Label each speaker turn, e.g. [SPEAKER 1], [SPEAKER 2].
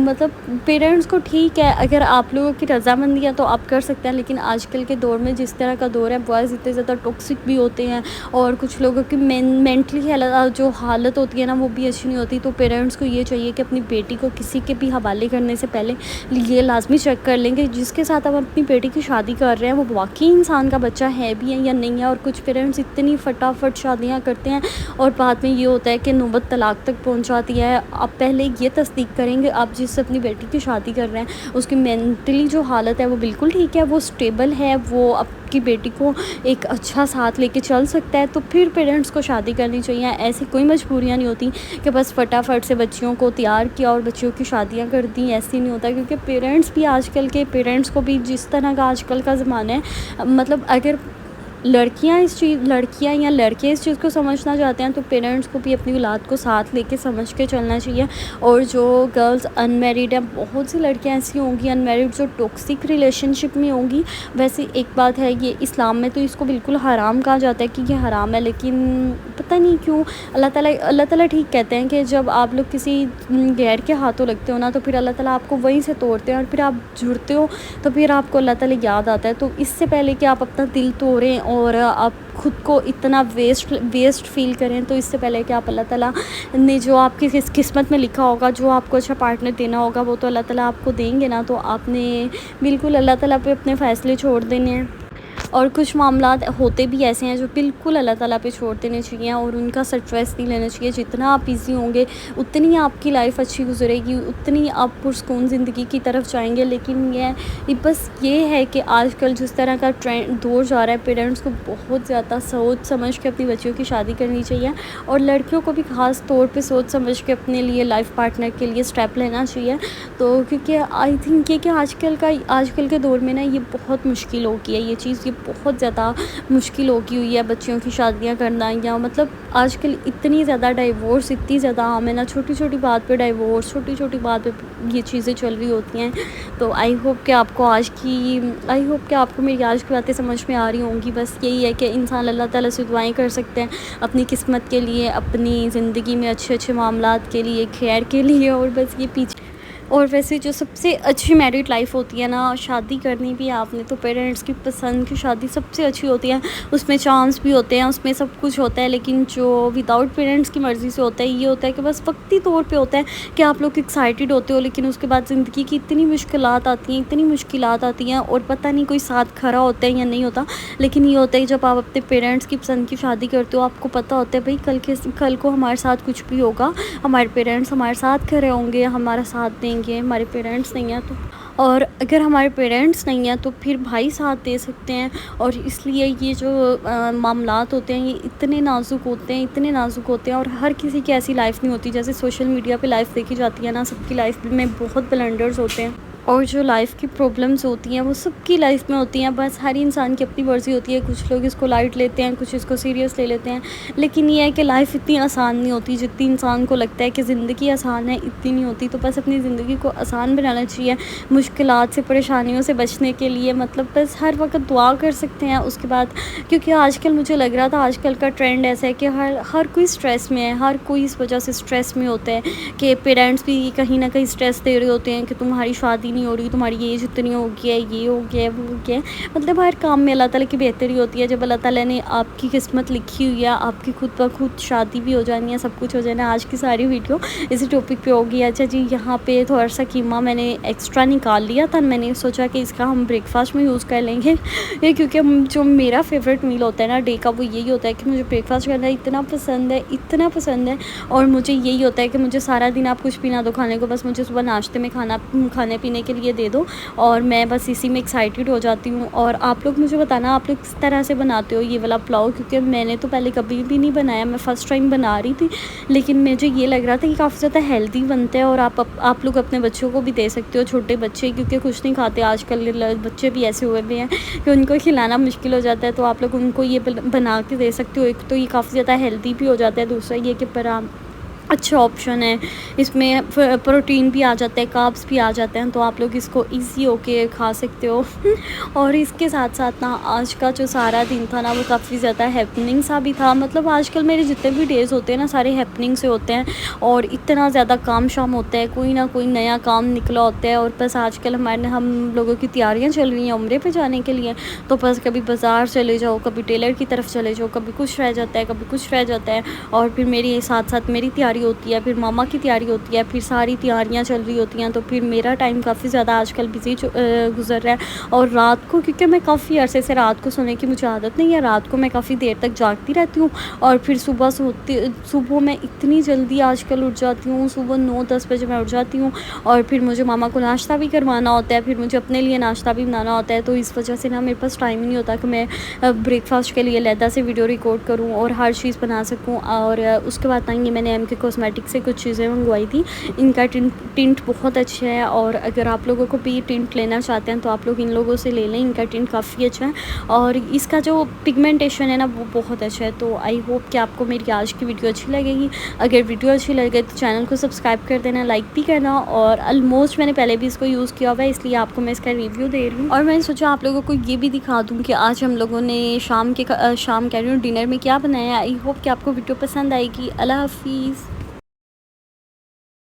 [SPEAKER 1] مطلب پیرنٹس کو ٹھیک ہے اگر آپ لوگوں کی رضامندی ہے تو آپ کر سکتے ہیں, لیکن آج کل کے دور میں جس طرح کا دور ہے بوائز اتنے زیادہ ٹاکسک بھی ہوتے ہیں, اور کچھ لوگوں کی مینٹلی جو حالت ہوتی ہے نا وہ بھی اچھی نہیں ہوتی. تو پیرنٹس کو یہ چاہیے کہ اپنی بیٹی کو کسی کے بھی حوالے کرنے سے پہلے یہ لازمی چیک کر لیں کہ جس کے ساتھ آپ اپنی بیٹی کی شادی کر رہے ہیں وہ واقعی انسان کا بچہ ہے بھی ہے یا نہیں ہے. اور کچھ پیرنٹس اتنی فٹافٹ شادیاں کرتے ہیں اور بعد میں یہ ہوتا ہے کہ نوبت طلاق تک پہنچاتی ہے. آپ پہلے یہ تصدیق کریں گے آپ جس سے اپنی بیٹی کی شادی کر رہے ہیں اس کی مینٹلی جو حالت ہے وہ بالکل ٹھیک ہے, وہ اسٹیبل ہے, وہ آپ کی بیٹی کو ایک اچھا ساتھ لے کے چل سکتا ہے, تو پھر پیرنٹس کو شادی کرنی چاہیے. ایسی کوئی مجبوریاں نہیں ہوتی کہ بس فٹافٹ سے بچیوں کو تیار کیا اور بچیوں کی شادیاں کر دیں, ایسی نہیں ہوتا. کیونکہ پیرنٹس بھی آج کل کے پیرنٹس کو بھی جس طرح کا آج کل کا زمانہ ہے, مطلب اگر لڑکیاں یا لڑکے اس چیز کو سمجھنا چاہتے ہیں تو پیرنٹس کو بھی اپنی اولاد کو ساتھ لے کے سمجھ کے چلنا چاہیے. اور جو گرلز ان میریڈ ہیں, بہت سی لڑکیاں ایسی ہوں گی ان میریڈ جو ٹاکسک ریلیشن شپ میں ہوں گی. ویسے ایک بات ہے, یہ اسلام میں تو اس کو بالکل حرام کہا جاتا ہے کہ یہ حرام ہے, لیکن پتہ نہیں کیوں اللہ تعالیٰ ٹھیک کہتے ہیں کہ جب آپ لوگ کسی غیر کے ہاتھوں لگتے ہو نا تو پھر اللہ تعالیٰ آپ کو وہیں سے توڑتے ہیں, اور پھر آپ جڑتے ہو تو پھر آپ کو اللہ تعالیٰ یاد آتا ہے. تو اس سے پہلے کہ آپ اپنا دل توڑیں اور آپ خود کو اتنا ویسٹ فیل کریں, تو اس سے پہلے کہ آپ اللہ تعالیٰ نے جو آپ کی قسمت میں لکھا ہوگا, جو آپ کو اچھا پارٹنر دینا ہوگا وہ تو اللہ تعالیٰ آپ کو دیں گے نا. تو آپ نے بالکل اللہ تعالیٰ پہ اپنے فیصلے چھوڑ دینے ہیں. اور کچھ معاملات ہوتے بھی ایسے ہیں جو بالکل اللہ تعالیٰ پہ چھوڑ دینے چاہیے, اور ان کا اسٹریس نہیں لینا چاہیے. جتنا آپ ایزی ہوں گے اتنی آپ کی لائف اچھی گزرے گی, اتنی آپ پرسکون زندگی کی طرف جائیں گے. لیکن بس یہ ہے کہ آج کل جس طرح کا دور جا رہا ہے, پیرنٹس کو بہت زیادہ سوچ سمجھ کے اپنی بچیوں کی شادی کرنی چاہیے, اور لڑکیوں کو بھی خاص طور پہ سوچ سمجھ کے اپنے لیے لائف پارٹنر کے لیے اسٹیپ لینا چاہیے. تو کیونکہ آئی تھنک کہ آج کل کے دور میں نا یہ بہت مشکل ہو گئی ہے, یہ چیز یہ بہت زیادہ مشکل ہو گئی ہوئی ہے بچیوں کی شادیاں کرنا. یا مطلب آج کل اتنی زیادہ ڈائیورس اتنی زیادہ عام ہے نا, چھوٹی چھوٹی بات پہ ڈائیورس, چھوٹی چھوٹی بات پہ یہ چیزیں چل رہی ہوتی ہیں. تو آئی ہوپ کہ آپ کو میری آج کی باتیں سمجھ میں آ رہی ہوں گی. بس یہی ہے کہ انسان اللہ تعالیٰ سے دعائیں کر سکتے ہیں اپنی قسمت کے لیے, اپنی زندگی میں اچھے معاملات کے لیے, خیر کے لیے. اور بس یہ پیچھے اور ویسے جو سب سے اچھی میرڈ لائف ہوتی ہے نا, شادی کرنی بھی آپ نے تو پیرنٹس کی پسند کی شادی سب سے اچھی ہوتی ہے. اس میں چانس بھی ہوتے ہیں, اس میں سب کچھ ہوتا ہے. لیکن جو وداؤٹ پیرنٹس کی مرضی سے ہوتا ہے یہ ہوتا ہے کہ بس وقتی طور پہ ہوتا ہے کہ آپ لوگ ایکسائٹیڈ ہوتے ہو, لیکن اس کے بعد زندگی کی اتنی مشکلات آتی ہیں اور پتہ نہیں کوئی ساتھ کھڑا ہوتا ہے یا نہیں ہوتا. لیکن یہ ہوتا ہے جب آپ اپنے پیرنٹس کی پسند کی شادی کرتے ہو, آپ کو پتہ ہوتا ہے بھائی کل کو ہمارے ساتھ کچھ بھی ہوگا, ہمارے پیرنٹس ہمارے ساتھ کھڑے ہوں گے, ہمارا ساتھ دیں گے. ہمارے پیرنٹس نہیں ہیں تو, اور اگر ہمارے پیرنٹس نہیں ہیں تو پھر بھائی ساتھ دے سکتے ہیں. اور اس لیے یہ جو معاملات ہوتے ہیں یہ اتنے نازک ہوتے ہیں, اور ہر کسی کی ایسی لائف نہیں ہوتی جیسے سوشل میڈیا پہ لائف دیکھی جاتی ہے نا. سب کی لائف میں بہت بلنڈرز ہوتے ہیں, اور جو لائف کی پرابلمز ہوتی ہیں وہ سب کی لائف میں ہوتی ہیں. بس ہر انسان کی اپنی مرضی ہوتی ہے, کچھ لوگ اس کو لائٹ لیتے ہیں, کچھ اس کو سیریس لے لیتے ہیں. لیکن یہ ہے کہ لائف اتنی آسان نہیں ہوتی جتنی انسان کو لگتا ہے کہ زندگی آسان ہے, اتنی نہیں ہوتی. تو بس اپنی زندگی کو آسان بنانا چاہیے مشکلات سے, پریشانیوں سے بچنے کے لیے. مطلب بس ہر وقت دعا کر سکتے ہیں. اس کے بعد کیونکہ آج کل مجھے لگ رہا تھا آج کل کا ٹرینڈ ایسا ہے کہ ہر کوئی اسٹریس میں ہے, ہر کوئی اس وجہ سے اسٹریس میں ہوتا ہے کہ پیرنٹس بھی کہیں نہ کہیں اسٹریس دے رہے ہوتے ہیں کہ تمہاری شادی نہیں ہو رہی, تمہاری ایج اتنی ہو گیا ہے, یہ ہو گیا ہے, وہ ہو گیا ہے. مطلب ہر کام میں اللہ تعالیٰ کی بہتری ہوتی ہے. جب اللہ تعالیٰ نے آپ کی قسمت لکھی ہوئی ہے, آپ کی خود بخود شادی بھی ہو جانی ہے, سب کچھ ہو جانا ہے. آج کی ساری ویڈیو اسی ٹاپک پہ ہوگی. اچھا جی, یہاں پہ تھوڑا سا قیمہ میں نے ایکسٹرا نکال لیا تھا, میں نے سوچا کہ اس کا ہم بریک فاسٹ میں یوز کر لیں گے. کیونکہ جو میرا فیوریٹ میل ہوتا ہے نا ڈے کا, وہ یہی ہوتا ہے کہ مجھے بریک فاسٹ کرنا اتنا پسند ہے. اور مجھے یہی ہوتا ہے کہ مجھے سارا دن آپ کچھ بھی نہ دو کھانے کو, بس مجھے صبح ناشتے میں کھانے پینے کے لیے دے دو, اور میں بس اسی میں ایکسائٹیڈ ہو جاتی ہوں. اور آپ لوگ مجھے بتانا آپ لوگ کس طرح سے بناتے ہو یہ والا پلاؤ, کیونکہ میں نے تو پہلے کبھی بھی نہیں بنایا, میں فرسٹ ٹائم بنا رہی تھی. لیکن مجھے یہ لگ رہا تھا کہ کافی زیادہ ہیلدی بنتا ہے, اور آپ لوگ اپنے بچوں کو بھی دے سکتے ہو, چھوٹے بچے, کیونکہ کچھ نہیں کھاتے آج کل بچے بھی ایسے ہوئے بھی ہیں کہ ان کو کھلانا مشکل ہو جاتا ہے. تو آپ لوگ ان کو یہ بنا کے دے سکتے ہو. ایک تو یہ کافی زیادہ ہیلدی بھی ہو جاتا ہے, دوسرا یہ کہ اچھا آپشن ہے. اس میں پروٹین بھی آ جاتا ہے, کاربس بھی آ جاتے ہیں, تو آپ لوگ اس کو ایزی ہو کے کھا سکتے ہو. اور اس کے ساتھ ساتھ نا آج کا جو سارا دن تھا نا وہ کافی زیادہ ہیپننگ سا بھی تھا. مطلب آج کل میرے جتنے بھی ڈیز ہوتے ہیں نا سارے ہیپننگ سے ہوتے ہیں, اور اتنا زیادہ کام شام ہوتا ہے, کوئی نہ کوئی نیا کام نکلا ہوتا ہے. اور بس آج کل ہم لوگوں کی تیاریاں چل رہی ہیں عمرے پہ جانے کے لیے, تو بس کبھی بازار چلے جاؤ, کبھی ٹیلر کی طرف چلے جاؤ, کبھی کچھ رہ جاتا ہے, کبھی کچھ رہ جاتا ہے. اور پھر میری ساتھ ساتھ میری تیاری ہوتی ہے, پھر ماما کی تیاری ہوتی ہے, پھر ساری تیاریاں چل رہی ہوتی ہیں. تو پھر میرا ٹائم کافی زیادہ آج کل بزی گزر رہا ہے. اور رات کو, کیونکہ میں کافی عرصے سے رات کو سونے کی مجھے عادت نہیں ہے, رات کو میں کافی دیر تک جاگتی رہتی ہوں. اور پھر صبح میں اتنی جلدی آج کل اٹھ جاتی ہوں, صبح 9-10 بجے میں اٹھ جاتی ہوں. اور پھر مجھے ماما کو ناشتہ بھی کروانا ہوتا ہے, پھر مجھے اپنے لیے ناشتہ بھی بنانا ہوتا ہے. تو اس وجہ سے نا میرے پاس ٹائم ہی نہیں ہوتا کہ میں بریک فاسٹ کے لیے علیحدہ سے ویڈیو ریکارڈ کروں اور ہر چیز بنا سکوں. اور اس کے بعد یہ میں نے ایم کے کاسمیٹک سے کچھ چیزیں منگوائی تھی. ان کا ٹنٹ بہت اچھا ہے, اور اگر آپ لوگوں کو بھی ٹنٹ لینا چاہتے ہیں تو آپ لوگ ان لوگوں سے لے لیں. ان کا ٹنٹ کافی اچھا ہے, اور اس کا جو پگمنٹیشن ہے نا وہ بہت اچھا ہے. تو آئی ہوپ کہ آپ کو میری آج کی ویڈیو اچھی لگے گی. اگر ویڈیو اچھی لگے تو چینل کو سبسکرائب کر دینا, لائک بھی کرنا. اور آلموسٹ میں نے پہلے بھی اس کو یوز کیا ہوا ہے, اس لیے آپ کو میں اس کا ریویو دے رہی ہوں. اور میں نے سوچا آپ لوگوں کو یہ بھی دکھا دوں کہ آج ہم لوگوں نے شام کہہ رہی ہوں ڈنر میں کیا بنایا ہے. آئی ہوپ کہ آپ کو ویڈیو پسند آئے گی. اللہ حافظ.